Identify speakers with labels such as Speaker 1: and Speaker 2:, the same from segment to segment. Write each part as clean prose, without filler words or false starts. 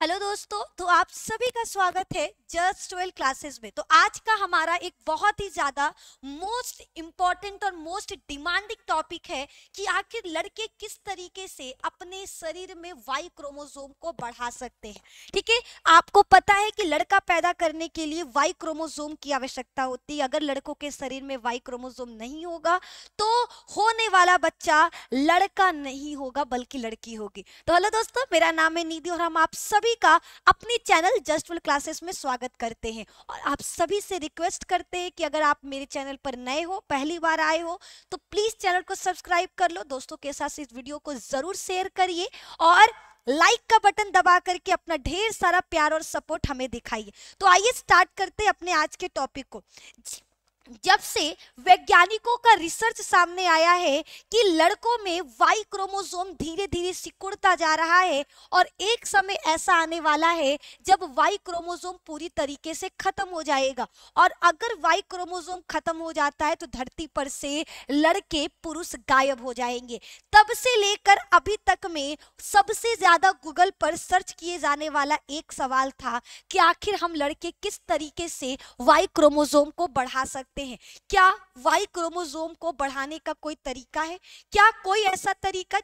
Speaker 1: Hello दोस्तों, तो आप सभी का स्वागत है जस्ट 12 क्लासेस में। तो आज का हमारा एक बहुत ही ज्यादा मोस्ट इम्पॉर्टेंट और मोस्ट डिमांडिंग टॉपिक है कि आखिर लड़के किस तरीके से अपने शरीर में वाई क्रोमोसोम को बढ़ा सकते हैं। ठीक है, आपको पता है कि लड़का पैदा करने के लिए वाई क्रोमोसोम की आवश्यकता होती है। अगर लड़कों के शरीर में वाई क्रोमोसोम नहीं होगा तो होने वाला बच्चा लड़का नहीं होगा बल्कि लड़की होगी। तो हेलो दोस्तों, मेरा नाम है निधि और हम आप सभी का अपनी चैनल जस्ट 12 क्लासेस में स्वागत करते हैं। और आप सभी से रिक्वेस्ट करते हैं कि अगर आप मेरे चैनल पर नए हो, पहली बार आए हो, तो प्लीज चैनल को सब्सक्राइब कर लो। दोस्तों के साथ इस वीडियो को जरूर शेयर करिए और लाइक का बटन दबा करके अपना ढेर सारा प्यार और सपोर्ट हमें दिखाइए। तो आइए स्टार्ट करते हैं अपने आज के टॉपिक को। जब से वैज्ञानिकों का रिसर्च सामने आया है कि लड़कों में वाई क्रोमोसोम धीरे धीरे सिकुड़ता जा रहा है और एक समय ऐसा आने वाला है जब वाई क्रोमोसोम पूरी तरीके से खत्म हो जाएगा। और अगर वाई क्रोमोसोम खत्म हो जाता है तो धरती पर से लड़के पुरुष गायब हो जाएंगे। तब से लेकर अभी तक में सबसे ज्यादा गूगल पर सर्च किए जाने वाला एक सवाल था कि आखिर हम लड़के किस तरीके से वाई क्रोमोसोम को बढ़ा सकते हैं। क्या वाई क्रोमोसोम को बढ़ाने का कोई तरीका है? क्या कोई ऐसा तरीका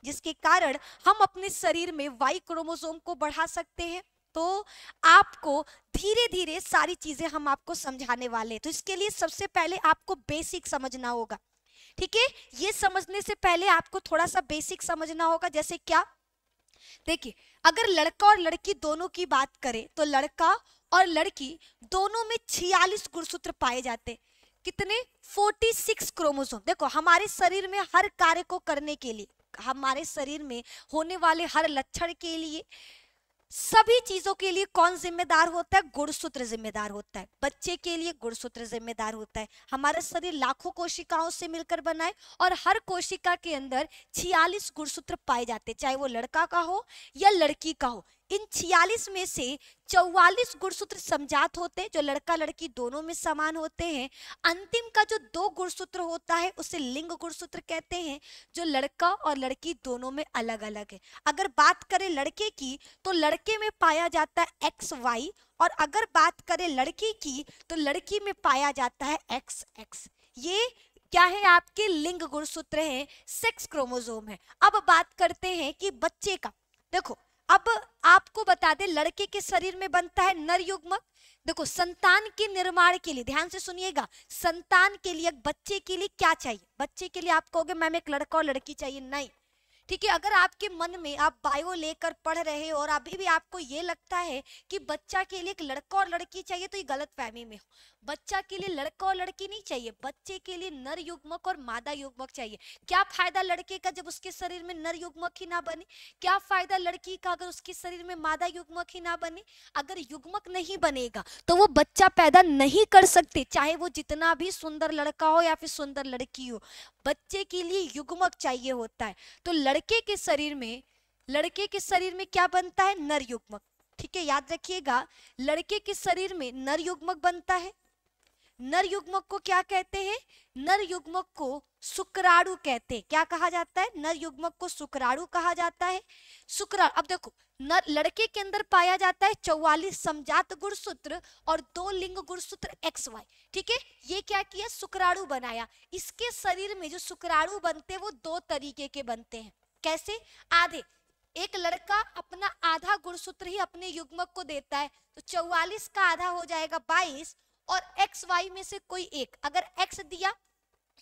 Speaker 1: जिसके कारण हम अपने शरीर में वाई क्रोमोसोम को बढ़ा सकते हैं? तो आपको धीरे धीरे सारी चीजें हम आपको समझाने वाले हैं। तो इसके लिए सबसे पहले आपको बेसिक समझना होगा। ठीक है, ये समझने से पहले आपको थोड़ा सा बेसिक समझना होगा। जैसे क्या, देखिए, अगर लड़का और लड़की दोनों की बात करें तो लड़का और लड़की दोनों में 46 गुणसूत्र पाए जाते। कितने? 46 क्रोमोसोम। देखो, हमारे शरीर में हर कार्य को करने के लिए, हमारे शरीर में होने वाले हर लक्षण के लिए, सभी चीजों के लिए कौन जिम्मेदार होता है? गुणसूत्र जिम्मेदार होता है। बच्चे के लिए गुणसूत्र जिम्मेदार होता है। हमारा शरीर लाखों कोशिकाओं से मिलकर बना है और हर कोशिका के अंदर 46 गुणसूत्र पाए जाते, चाहे वो लड़का का हो या लड़की का हो। इन 46 में से 44 गुणसूत्र समजात होते हैं, जो लड़का लड़की दोनों में समान होते हैं। अंतिम का जो 2 गुणसूत्र होता है उसे लिंग गुणसूत्र कहते हैं, जो लड़का और लड़की दोनों में अलग अलग है। अगर बात करें लड़के की तो लड़के में पाया जाता है एक्स वाई, और अगर बात करें लड़की की तो लड़की में पाया जाता है एक्स एक्स। ये क्या है? आपके लिंग गुणसूत्र हैं, सेक्स क्रोमोसोम है। अब बात करते हैं कि बच्चे का। देखो, अब आपको बता दें, लड़के के शरीर में बनता है नर युग्मक। देखो, संतान के निर्माण के लिए, ध्यान से सुनिएगा, संतान के लिए, बच्चे के लिए क्या चाहिए? बच्चे के लिए आप कहोगे मैम एक लड़का और लड़की चाहिए, नहीं। ठीक है, अगर आपके मन में आप बायो लेकर पढ़ रहे हो और अभी भी आपको ये लगता है कि बच्चा के लिए एक लड़का और लड़की चाहिए, तो ये गलत फहमी में हो। बच्चा के लिए लड़का और लड़की नहीं चाहिए, बच्चे के लिए नर युग्मक और मादा युग्मक चाहिए। क्या फायदा लड़के का जब उसके शरीर में नर युग्मक ही ना बने? क्या फायदा लड़की का अगर उसके शरीर में मादा युग्मक ही ना बने? अगर युग्मक नहीं बनेगा तो वो बच्चा पैदा नहीं कर सकते, चाहे वो जितना भी सुंदर लड़का हो या फिर सुंदर लड़की हो। बच्चे के लिए युग्मक चाहिए होता है। तो लड़के के शरीर में क्या बनता है? नर युग्मक। ठीक है, याद रखिएगा, लड़के के शरीर में नर युग्मक बनता है। नर युग्मक को क्या कहते हैं? नर युग्मक को शुक्राणु कहते हैं। क्या कहा जाता है? नर युग्मक को शुक्राणु कहा जाता है। शुक्राणु, अब देखो, नर लड़के के अंदर पाया जाता है 44 समजात गुणसूत्र और 2 लिंग गुणसूत्र एक्स वाई। ठीक है, ये क्या किया? शुक्राणु बनाया। इसके शरीर में जो शुक्राणु बनते हैं वो 2 तरीके के बनते हैं। कैसे? आधे, एक लड़का अपना आधा गुणसूत्र ही अपने युग्मक को देता है, तो 44 का आधा हो जाएगा 22, और एक्स वाई में से कोई एक, अगर एक्स दिया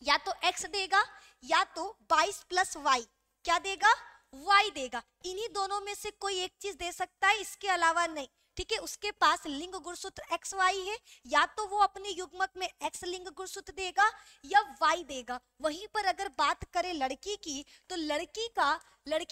Speaker 1: या तो एक्स देगा या तो 22 प्लस वाई क्या देगा? वाई देगा। इन्हीं दोनों में से कोई एक चीज दे सकता है, इसके अलावा नहीं। ठीक है, उसके पास लिंग गुणसूत्र एक्स वाई है, या तो वो अपने युग्मक में एक्स लिंग गुणसूत्र देगा या वाई देगा। वहीं पर अगर बात करें लड़की की तो लड़की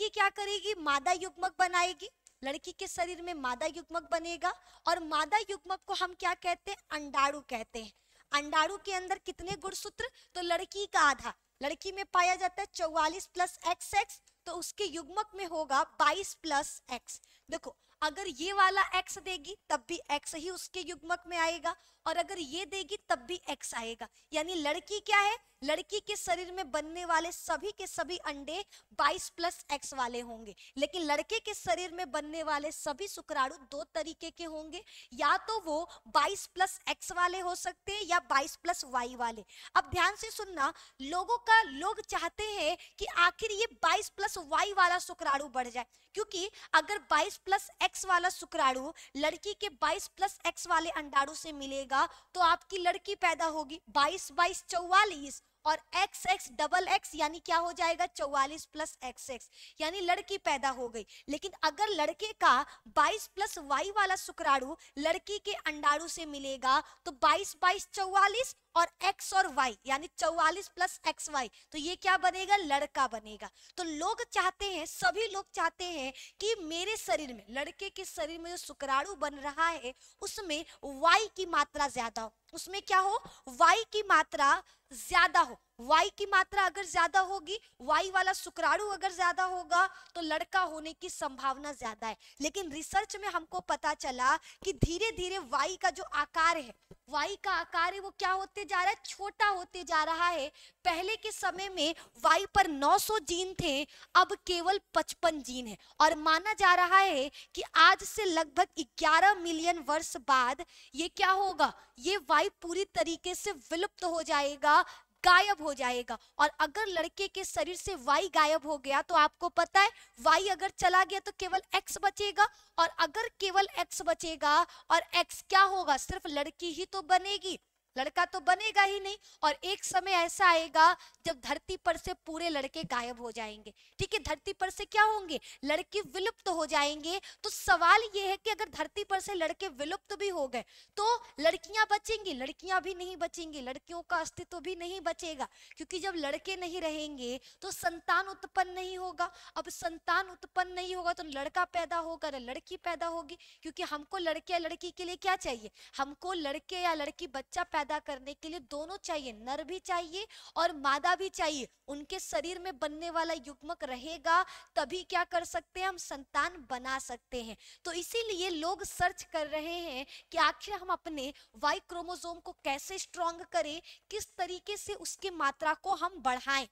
Speaker 1: क्या करेगी? मादा युग्मक बनाएगी। लड़की के शरीर में मादा युग्मक बनेगा और मादा युग्मक को हम क्या कहते हैं? अंडाणु कहते हैं। अंडाणु के अंदर कितने गुणसूत्र? तो लड़की का आधा, लड़की में पाया जाता है 44 प्लस एक्स एक्स, तो उसके युग्मक में होगा 22 प्लस एक्स। देखो, अगर ये वाला x देगी तब भी x ही उसके युग्मक में आएगा, और अगर ये देगी तब भी x आएगा। यानी लड़की क्या है, लड़की के शरीर में बनने वाले सभी के सभी अंडे 22 प्लस x वाले होंगे, लेकिन लड़के के शरीर में बनने वाले सभी शुक्राणु दो तरीके के होंगे, या तो वो 22 प्लस x वाले हो सकते हैं या 22 प्लस y वाले। अब ध्यान से सुनना, लोग चाहते हैं कि आखिर ये 22 प्लस y वाला शुक्राणु बढ़ जाए, क्योंकि अगर 22 प्लस x वाला शुक्राणु लड़की के 22 प्लस x वाले अंडाणु से मिलेगा तो आपकी लड़की पैदा होगी। 22 22 44 और XX डबल X यानी क्या हो जाएगा 44 प्लस XX, यानी लड़की पैदा हो गई। लेकिन अगर लड़के का 22 प्लस Y वाला शुक्राणु लड़की के अंडाणु से मिलेगा तो 22 22 44 और X और Y यानी 44 प्लस XY, तो ये क्या बनेगा, लड़का बनेगा। तो लोग चाहते हैं, सभी लोग चाहते हैं कि मेरे शरीर में, लड़के के शरीर में जो शुक्राणु बन रहा है उसमें Y की मात्रा ज्यादा हो, उसमें क्या हो, Y की मात्रा ज्यादा हो। Y की मात्रा अगर ज्यादा होगी, Y वाला शुक्राणु अगर ज्यादा होगा तो लड़का होने की संभावना ज्यादा है। लेकिन रिसर्च में हमको पता चला कि धीरे धीरे Y का जो आकार है, Y का आकार है वो क्या होते जा रहा है, छोटा होते जा रहा है। पहले के समय में Y पर 900 जीन थे, अब केवल 55 जीन है, और माना जा रहा है कि आज से लगभग 11 मिलियन वर्ष बाद ये क्या होगा, ये Y पूरी तरीके से विलुप्त हो जाएगा, गायब हो जाएगा। और अगर लड़के के शरीर से Y गायब हो गया तो आपको पता है Y अगर चला गया तो केवल X बचेगा, और अगर केवल X बचेगा और X क्या होगा, सिर्फ लड़की ही तो बनेगी, लड़का तो बनेगा ही नहीं। और एक समय ऐसा आएगा जब धरती पर से पूरे लड़के गायब हो जाएंगे, ठीक है, धरती पर से क्या होंगे, लड़के विलुप्त हो जाएंगे। तो सवाल ये है कि अगर धरती पर से लड़के विलुप्त भी हो गए तो लड़कियां बचेंगी, लड़कियां भी नहीं बचेंगी, लड़कियों का अस्तित्व भी नहीं बचेगा, क्योंकि जब लड़के नहीं रहेंगे तो संतान उत्पन्न नहीं होगा। अब संतान उत्पन्न नहीं होगा तो लड़का पैदा होगा ना लड़की पैदा होगी, क्योंकि हमको लड़के या लड़की के लिए क्या चाहिए, हमको लड़के या लड़की बच्चा पैदा करने के लिए दोनों चाहिए, नर भी चाहिए और मादा भी चाहिए। उनके शरीर में बनने वाला युग्मक रहेगा तभी क्या कर सकते हैं, हम संतान बना सकते हैं। तो इसीलिए लोग सर्च कर रहे हैं कि आखिर हम अपने वाई क्रोमोसोम को कैसे स्ट्रॉन्ग करें, किस तरीके से उसकी मात्रा को हम बढ़ाएं।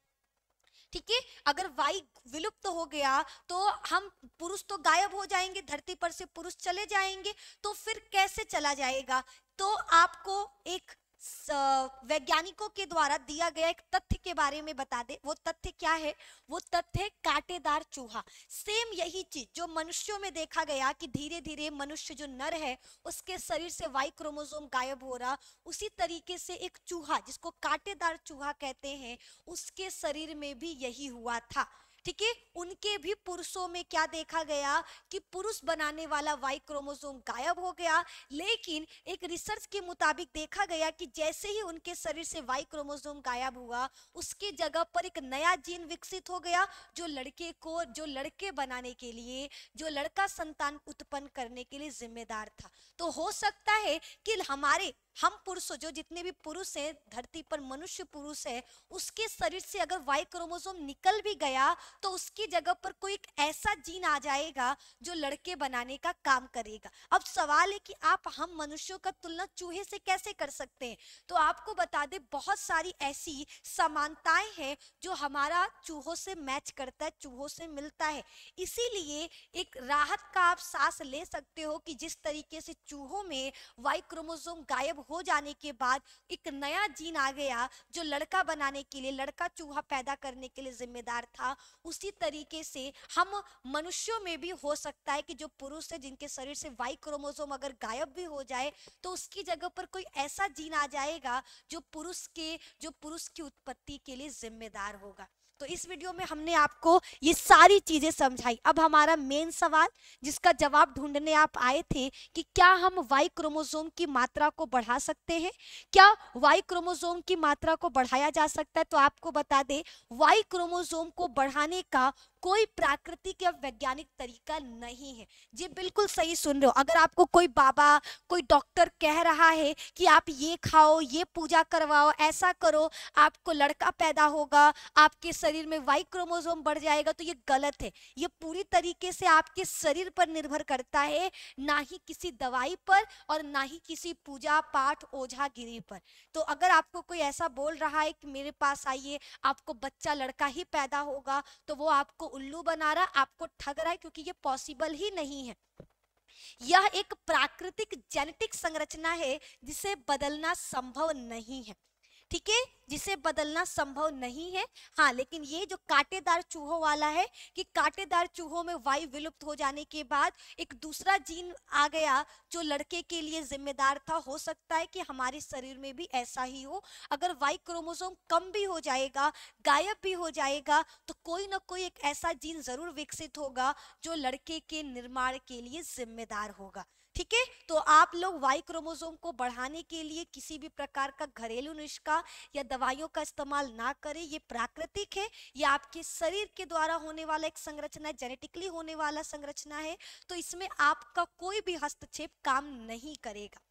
Speaker 1: ठीक है, अगर वाई विलुप्त हो गया तो हम पुरुष तो गायब हो जाएंगे, धरती पर से पुरुष चले जाएंगे, तो फिर कैसे चला जाएगा। तो आपको एक वैज्ञानिकों के द्वारा दिया गया एक तथ्य के बारे में बता दे। वो तथ्य क्या है, वो तथ्य कांटेदार चूहा। सेम यही चीज जो मनुष्यों में देखा गया कि धीरे धीरे मनुष्य जो नर है उसके शरीर से वाई क्रोमोसोम गायब हो रहा, उसी तरीके से एक चूहा जिसको कांटेदार चूहा कहते हैं उसके शरीर में भी यही हुआ था। ठीक है, उनके भी पुरुषों में क्या देखा गया कि पुरुष बनाने वाला वाई क्रोमोसोम गायब हो गया। लेकिन एक रिसर्च के मुताबिक देखा गया कि जैसे ही उनके शरीर से वाई क्रोमोसोम गायब हुआ उसकी जगह पर एक नया जीन विकसित हो गया जो लड़के को, जो लड़के बनाने के लिए, जो लड़का संतान उत्पन्न करने के लिए जिम्मेदार था। तो हो सकता है कि हम पुरुषों, जो जितने भी पुरुष हैं धरती पर, मनुष्य पुरुष है, उसके शरीर से अगर वाई क्रोमोसोम निकल भी गया तो उसकी जगह पर कोई एक ऐसा जीन आ जाएगा जो लड़के बनाने का काम करेगा। अब सवाल है कि हम मनुष्यों का तुलना चूहे से कैसे कर सकते हैं। तो आपको बता दें, बहुत सारी ऐसी समानताएं हैं जो हमारा चूहों से मैच करता है, चूहों से मिलता है। इसीलिए एक राहत का आप सांस ले सकते हो कि जिस तरीके से चूहों में वाई क्रोमोसोम गायब हो जाने के बाद एक नया जीन आ गया जो लड़का बनाने के लिए, लड़का चूहा पैदा करने के लिए जिम्मेदार था, उसी तरीके से हम मनुष्यों में भी हो सकता है कि जो पुरुष है जिनके शरीर से वाई क्रोमोसोम अगर गायब भी हो जाए तो उसकी जगह पर कोई ऐसा जीन आ जाएगा जो पुरुष की उत्पत्ति के लिए जिम्मेदार होगा। तो इस वीडियो में हमने आपको ये सारी चीजें समझाई। अब हमारा मेन सवाल जिसका जवाब ढूंढने आप आए थे कि क्या हम वाई क्रोमोसोम की मात्रा को बढ़ा सकते हैं, क्या वाई क्रोमोसोम की मात्रा को बढ़ाया जा सकता है। तो आपको बता दें, वाई क्रोमोसोम को बढ़ाने का कोई प्राकृतिक या वैज्ञानिक तरीका नहीं है। जी बिल्कुल सही सुन रहे हो। अगर आपको कोई बाबा, कोई डॉक्टर कह रहा है कि आप ये खाओ, ये पूजा करवाओ, ऐसा करो, आपको लड़का पैदा होगा, आपके शरीर में वाई क्रोमोसोम बढ़ जाएगा, तो ये गलत है। ये पूरी तरीके से आपके शरीर पर निर्भर करता है, ना ही किसी दवाई पर और ना ही किसी पूजा पाठ ओझागिरी पर। तो अगर आपको कोई ऐसा बोल रहा है कि मेरे पास आइए, आपको बच्चा लड़का ही पैदा होगा, तो वो आपको उल्लू बना रहा, आपको ठग रहा है, क्योंकि ये पॉसिबल ही नहीं है। यह एक प्राकृतिक जेनेटिक संरचना है जिसे बदलना संभव नहीं है। ठीक है, जिसे बदलना संभव नहीं है। हाँ, लेकिन ये जो कांटेदार चूहों वाला है कि कांटेदार चूहों में वायु विलुप्त हो जाने के बाद एक दूसरा जीन आ गया जो लड़के के लिए जिम्मेदार था। हो सकता है कि हमारे शरीर में भी ऐसा ही हो। अगर वाई क्रोमोसोम कम भी हो जाएगा, गायब भी हो जाएगा, तो कोई ना कोई एक ऐसा जीन जरूर विकसित होगा जो लड़के के निर्माण के लिए जिम्मेदार होगा। ठीक है, तो आप लोग वाई क्रोमोसोम को बढ़ाने के लिए किसी भी प्रकार का घरेलू नुस्खा या दवाइयों का इस्तेमाल ना करें। ये प्राकृतिक है, ये आपके शरीर के द्वारा होने वाला एक संरचना है, जेनेटिकली होने वाला संरचना है, तो इसमें आपका कोई भी हस्तक्षेप काम नहीं करेगा।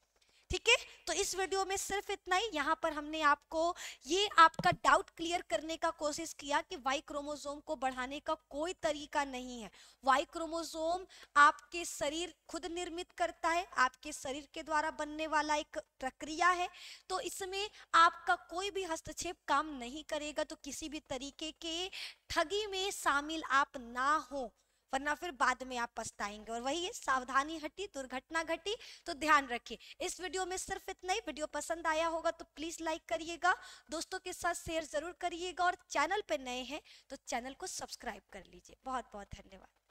Speaker 1: ठीक है, तो इस वीडियो में सिर्फ इतना ही। यहाँ पर हमने आपको ये आपका डाउट क्लियर करने का कोशिश किया कि वाई क्रोमोसोम को बढ़ाने का कोई तरीका नहीं है। वाई क्रोमोसोम आपके शरीर खुद निर्मित करता है, आपके शरीर के द्वारा बनने वाला एक प्रक्रिया है, तो इसमें आपका कोई भी हस्तक्षेप काम नहीं करेगा। तो किसी भी तरीके के ठगी में शामिल आप ना हो, वरना फिर बाद में आप पछताएंगे। और वही है, सावधानी हटी दुर्घटना घटी। तो ध्यान रखिए। इस वीडियो में सिर्फ इतना ही। वीडियो पसंद आया होगा तो प्लीज लाइक करिएगा, दोस्तों के साथ शेयर जरूर करिएगा, और चैनल पे नए हैं तो चैनल को सब्सक्राइब कर लीजिए। बहुत बहुत धन्यवाद।